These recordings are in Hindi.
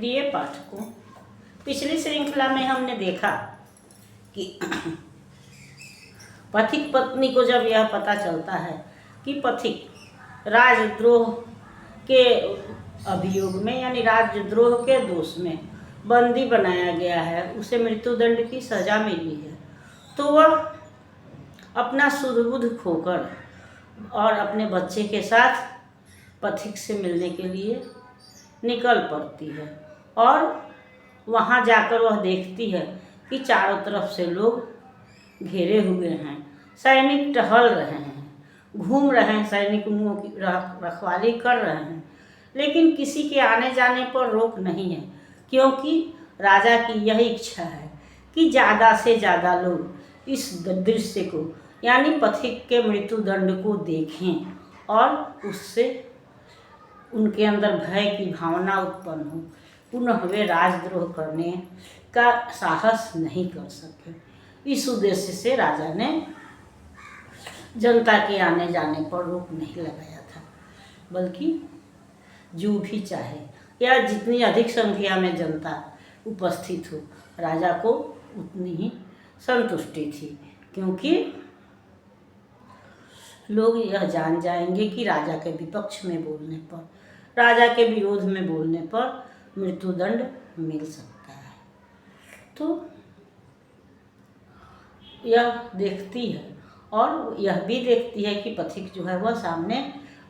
प्रिय पाठकों, पिछली श्रृंखला में हमने देखा कि पथिक पत्नी को जब यह पता चलता है कि पथिक राजद्रोह के अभियोग में यानी राजद्रोह के दोष में बंदी बनाया गया है, उसे मृत्युदंड की सज़ा मिली है, तो वह अपना सुध-बुध खोकर और अपने बच्चे के साथ पथिक से मिलने के लिए निकल पड़ती है। और वहाँ जाकर वह देखती है कि चारों तरफ से लोग घेरे हुए हैं, सैनिक टहल रहे हैं, घूम रहे हैं, सैनिकों की रखवाली कर रहे हैं, लेकिन किसी के आने जाने पर रोक नहीं है, क्योंकि राजा की यह इच्छा है कि ज़्यादा से ज़्यादा लोग इस दृश्य को यानी पथिक के मृत्युदंड को देखें और उससे उनके अंदर भय की भावना उत्पन्न हो, पुनः वे राजद्रोह करने का साहस नहीं कर सके। इस उद्देश्य से राजा ने जनता के आने जाने पर रोक नहीं लगाया था, बल्कि जो भी चाहे या जितनी अधिक संख्या में जनता उपस्थित हो, राजा को उतनी ही संतुष्टि थी, क्योंकि लोग यह जान जाएंगे कि राजा के विपक्ष में बोलने पर, राजा के विरोध में बोलने पर मृत्युदंड मिल सकता है। तो यह देखती है और यह भी देखती है कि पथिक जो है वह सामने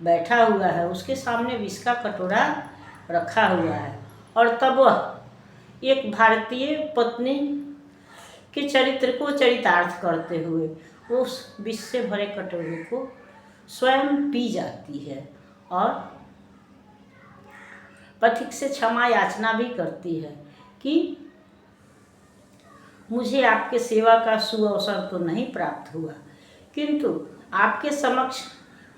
बैठा हुआ है, उसके सामने विष का कटोरा रखा हुआ है, और तब वह एक भारतीय पत्नी के चरित्र को चरितार्थ करते हुए उस विष से भरे कटोरे को स्वयं पी जाती है और पथिक से क्षमा याचना भी करती है कि मुझे आपके सेवा का सुअवसर तो नहीं प्राप्त हुआ, किंतु आपके समक्ष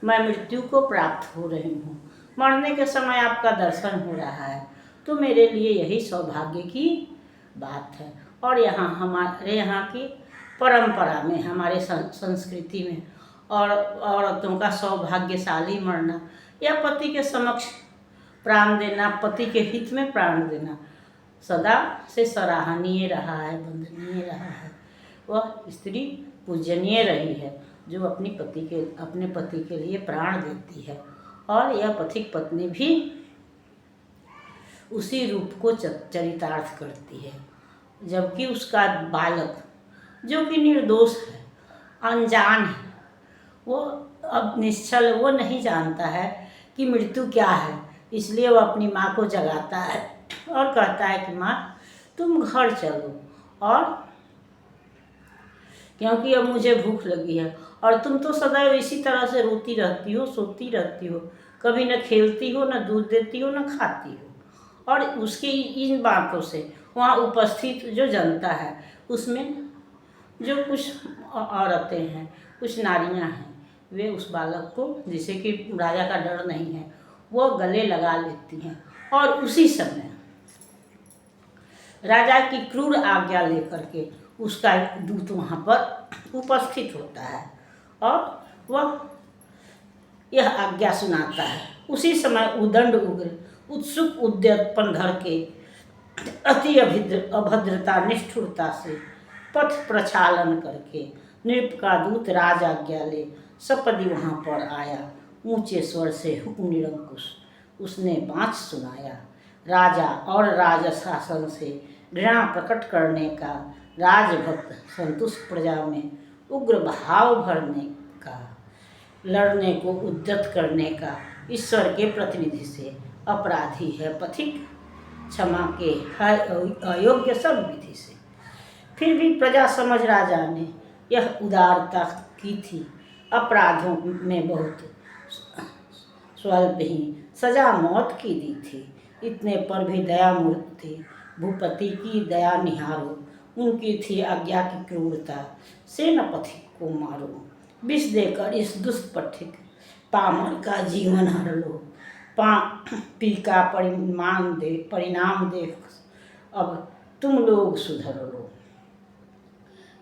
मैं मृत्यु को प्राप्त हो रही हूँ, मरने के समय आपका दर्शन हो रहा है, तो मेरे लिए यही सौभाग्य की बात है। और हमारे यहाँ की परंपरा में, हमारे संस्कृति में और औरतों का सौभाग्यशाली मरना या पति के समक्ष प्राण देना, पति के हित में प्राण देना सदा से सराहनीय रहा है, वंदनीय रहा है। वह स्त्री पूजनीय रही है जो अपने पति के लिए प्राण देती है, और यह पथिक पत्नी भी उसी रूप को चरितार्थ करती है, जबकि उसका बालक जो कि निर्दोष है, अनजान है, वो अब निश्चल, वो नहीं जानता है कि मृत्यु क्या है, इसलिए वो अपनी माँ को जगाता है और कहता है कि माँ तुम घर चलो, और क्योंकि अब मुझे भूख लगी है, और तुम तो सदैव इसी तरह से रोती रहती हो, सोती रहती हो, कभी न खेलती हो, न दूध देती हो, न खाती हो। और उसकी इन बातों से वहाँ उपस्थित जो जनता है, उसमें जो कुछ औरतें हैं, कुछ नारियां हैं, वे उस बालक को, जिसे कि राजा का डर नहीं है, वो गले लगा लेती हैं। और उसी समय राजा की क्रूर आज्ञा लेकर के उसका दूत वहाँ पर उपस्थित होता है और वह यह आज्ञा सुनाता है। उसी समय उदंड उग्र उत्सुक उद्यतपन धर के अति अभद्रता निष्ठुरता से पथ प्रक्षालन करके नृप का दूत राज आज्ञा ले सपदि वहाँ पर आया, ऊंचे स्वर से हुक्म निरंकुश उसने बाँच सुनाया। राजा और राजशासन से घृणा प्रकट करने का, राजभक्त संतुष्ट प्रजा में उग्र भाव भरने का, लड़ने को उद्यत करने का ईश्वर के प्रतिनिधि से अपराधी है पथिक, क्षमा के है अयोग्य सब विधि से। फिर भी प्रजा समझ राजा ने यह उदारता की थी, अपराधों में बहुत स्वल्प ही सजा मौत की दी थी, इतने पर भी दया मूर्ति भूपति की दया निहारो, उनकी थी आज्ञा की क्रूरता से न पथिक को मारो, विष देकर इस दुष्ट पथिक पामर का जीवन हर लो, पी का परिणाम देख अब तुम लोग सुधर लो।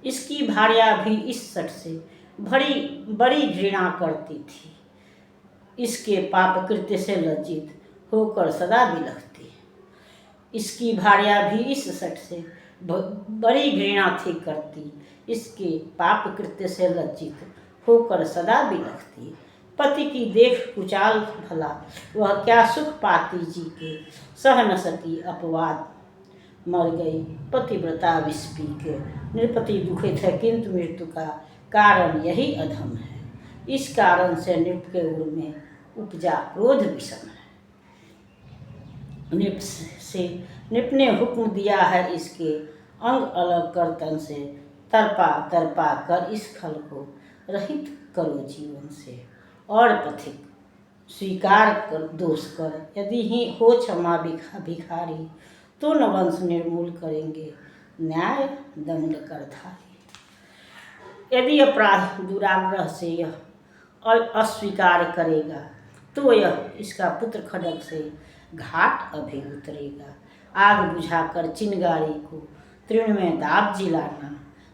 इसकी भार्या भी इस सट से बड़ी घृणा करती थी, इसके पाप कृत्य से लज्जित होकर सदा बिलखती। इसकी भार्या भी इस सठ से बड़ी घृणा थी करती, इसके पाप कृत्य से लज्जित होकर सदा बिलखती। पति की देख कुचाल भला, वह क्या सुख पाती जी के, सह न सकी अपवाद मर गई पतिव्रता विष पी के। नृपति दुखित है किंतु मृत्यु का कारण यही अधम है, इस कारण से नृप के उर में उपजा क्रोध विषम है। नृप ने हुक्म दिया है इसके अंग अलग कर तन से, तरपा तरपा कर इस खल को रहित करो जीवन से। और पथिक स्वीकार कर दोष कर, यदि ही हो क्षमा भिखारी, तो न वंश निर्मूल करेंगे न्याय दंड करधारी। यदि अपराध दुराग्रह से यह अस्वीकार करेगा, तो यह इसका पुत्र खड्ग से घाट अभी उतरेगा। आग बुझाकर चिंगारी को तृण में दाब जिलाना,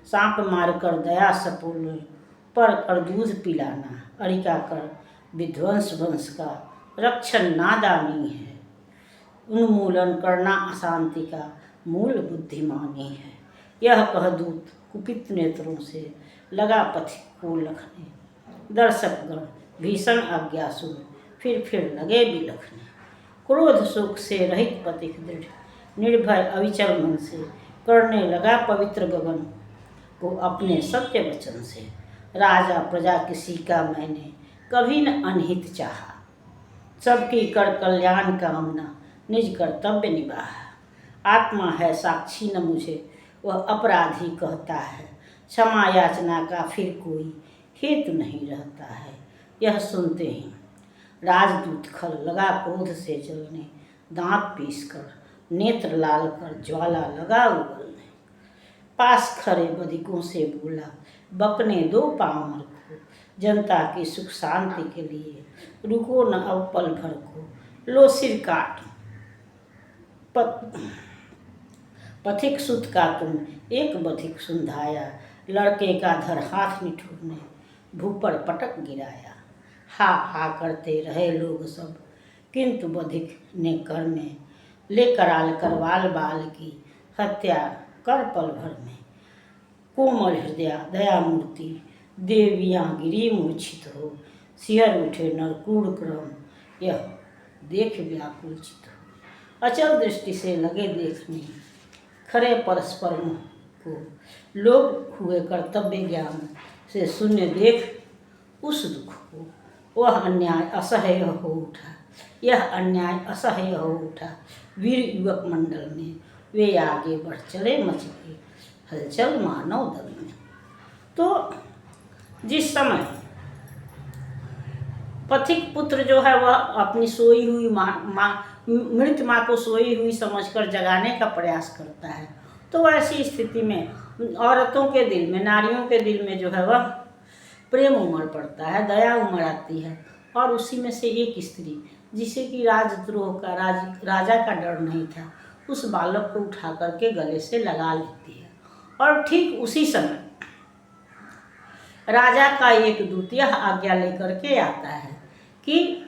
सांप मारकर दया सपूर्ण पर कर दूध पिलाना। अरिका कर विध्वंस वंश का रक्षण नादानी है, उन्मूलन करना अशांति का मूल बुद्धिमानी है। यह कह दूत कुपित नेत्रों से लगा पथिक को लखने, दर्शकगण भीषण आज्ञा सुन फिर लगे बिलखने। क्रोध शोक से रहित पथिक दृढ़ निर्भय अविचल मन से करने लगा पवित्र गगन को अपने सत्य वचन से। राजा प्रजा किसी का मैंने कभी न अनहित चाहा, सबकी कर कल्याण कामना निज कर्तव्य निभाहा। आत्मा है साक्षी न मुझे वह अपराधी कहता है, क्षमा याचना का फिर कोई हेतु नहीं रहता है। यह सुनते ही राजदूत खल लगा क्रोध से जलने, दांत पीस कर नेत्र लाल कर ज्वाला लगा उगलने। पास खड़े बधिकों से बोला, बकने दो पामर को, जनता की सुख शांति के लिए रुको न अब पल भर को। लो सिर काट पथिक सुत का तुम एक बधिक सुंधाया, लड़के का धर हाथ निठुरने भूपर पटक गिराया। हा करते रहे लोग सब, किंतु बधिक ने कर में ले कराल करवाल बाल की हत्या कर पल भर में। कोमल हृदया दया मूर्ति देवियाँ गिरी मूर्छित हो, सिहर उठे नरकूड़ क्रम यह देख व्याकुल चित हो। अचल दृष्टि से लगे देखने खरे परस्पर मुख को, लोग हुए कर्तव्य ज्ञान से शून्य देख उस दुख को। वह अन्याय असह्य हो उठा, यह अन्याय असह्य हो उठा। वीर युवक मंडल में वे आगे बढ़ चले, मच गई हलचल मानव दल में। तो जिस समय पथिक पुत्र जो है वह अपनी सोई हुई मृत माँ को सोई हुई समझकर जगाने का प्रयास करता है, तो ऐसी स्थिति में औरतों के दिल में, नारियों के दिल में जो है वह प्रेम उमड़ पड़ता है, दया उमड़ आती है। और उसी में से एक स्त्री जिसे कि राजद्रोह का राजा का डर नहीं था, उस बालक को उठा करके गले से लगा लेती है। और ठीक उसी समय राजा का एक दूत यह आज्ञा लेकर के आता है कि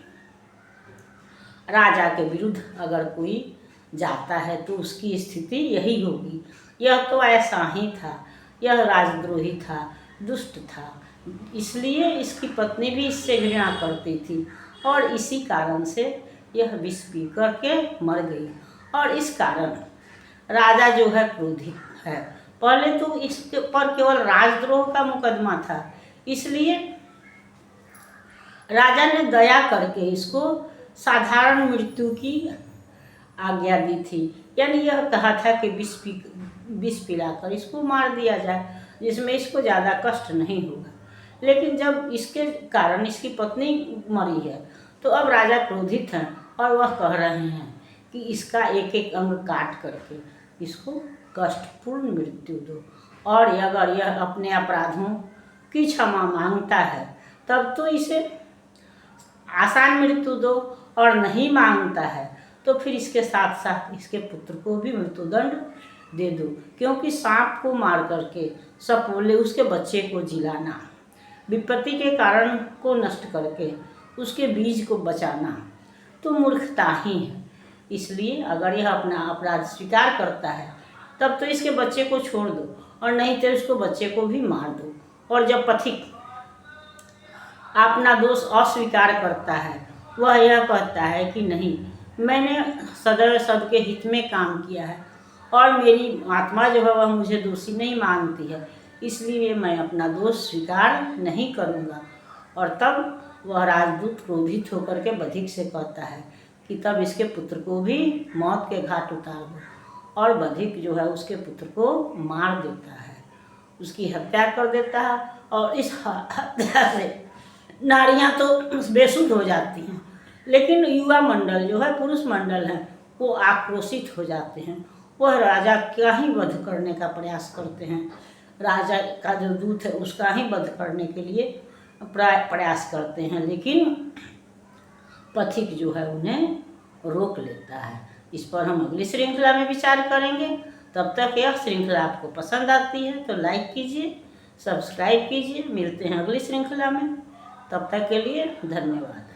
राजा के विरुद्ध अगर कोई जाता है तो उसकी स्थिति यही होगी। यह तो ऐसा ही था, यह राजद्रोही था, दुष्ट था, इसलिए इसकी पत्नी भी इससे घृणा करती थी और इसी कारण से यह विष पी करके मर गई। और इस कारण राजा जो है क्रोधित है। पहले तो इसके पर केवल राजद्रोह का मुकदमा था, इसलिए राजा ने दया करके इसको साधारण मृत्यु की आज्ञा दी थी। यानी यह कहा था कि विष पिलाकर इसको मार दिया जाए, जिसमें इसको ज़्यादा कष्ट नहीं होगा। लेकिन जब इसके कारण इसकी पत्नी मरी है तो अब राजा क्रोधित हैं और वह कह रहे हैं कि इसका एक एक अंग काट करके इसको कष्टपूर्ण मृत्यु दो। और अगर यह अपने अपराधों की क्षमा मांगता है तब तो इसे आसान मृत्यु दो, और नहीं मांगता है तो फिर इसके साथ साथ इसके पुत्र को भी मृत्युदंड दे दो। क्योंकि सांप को मार करके सपोले उसके बच्चे को जिलाना, विपत्ति के कारण को नष्ट करके उसके बीज को बचाना तो मूर्खता ही है। इसलिए अगर यह अपना अपराध स्वीकार करता है तब तो इसके बच्चे को छोड़ दो, और नहीं तो इसको बच्चे को भी मार दो। और जब पथिक अपना दोष अस्वीकार करता है, वह यह कहता है कि नहीं, मैंने सदैव सबके हित में काम किया है और मेरी आत्मा जो है वह मुझे दोषी नहीं मानती है, इसलिए मैं अपना दोष स्वीकार नहीं करूँगा। और तब वह राजदूत क्रोधित होकर के बधिक से कहता है कि तब इसके पुत्र को भी मौत के घाट उतार दो। और बधिक जो है उसके पुत्र को मार देता है, उसकी हत्या कर देता है। और इस हत्या से नारियां तो बेसुध हो जाती हैं, लेकिन युवा मंडल जो है, पुरुष मंडल है, वो आक्रोशित हो जाते हैं। वह राजा का ही वध करने का प्रयास करते हैं, राजा का जो दूत है उसका ही वध करने के लिए प्रयास करते हैं, लेकिन पथिक जो है उन्हें रोक लेता है। इस पर हम अगली श्रृंखला में विचार करेंगे। तब तक यह श्रृंखला आपको पसंद आती है तो लाइक कीजिए, सब्सक्राइब कीजिए। मिलते हैं अगली श्रृंखला में, तब तक के लिए धन्यवाद।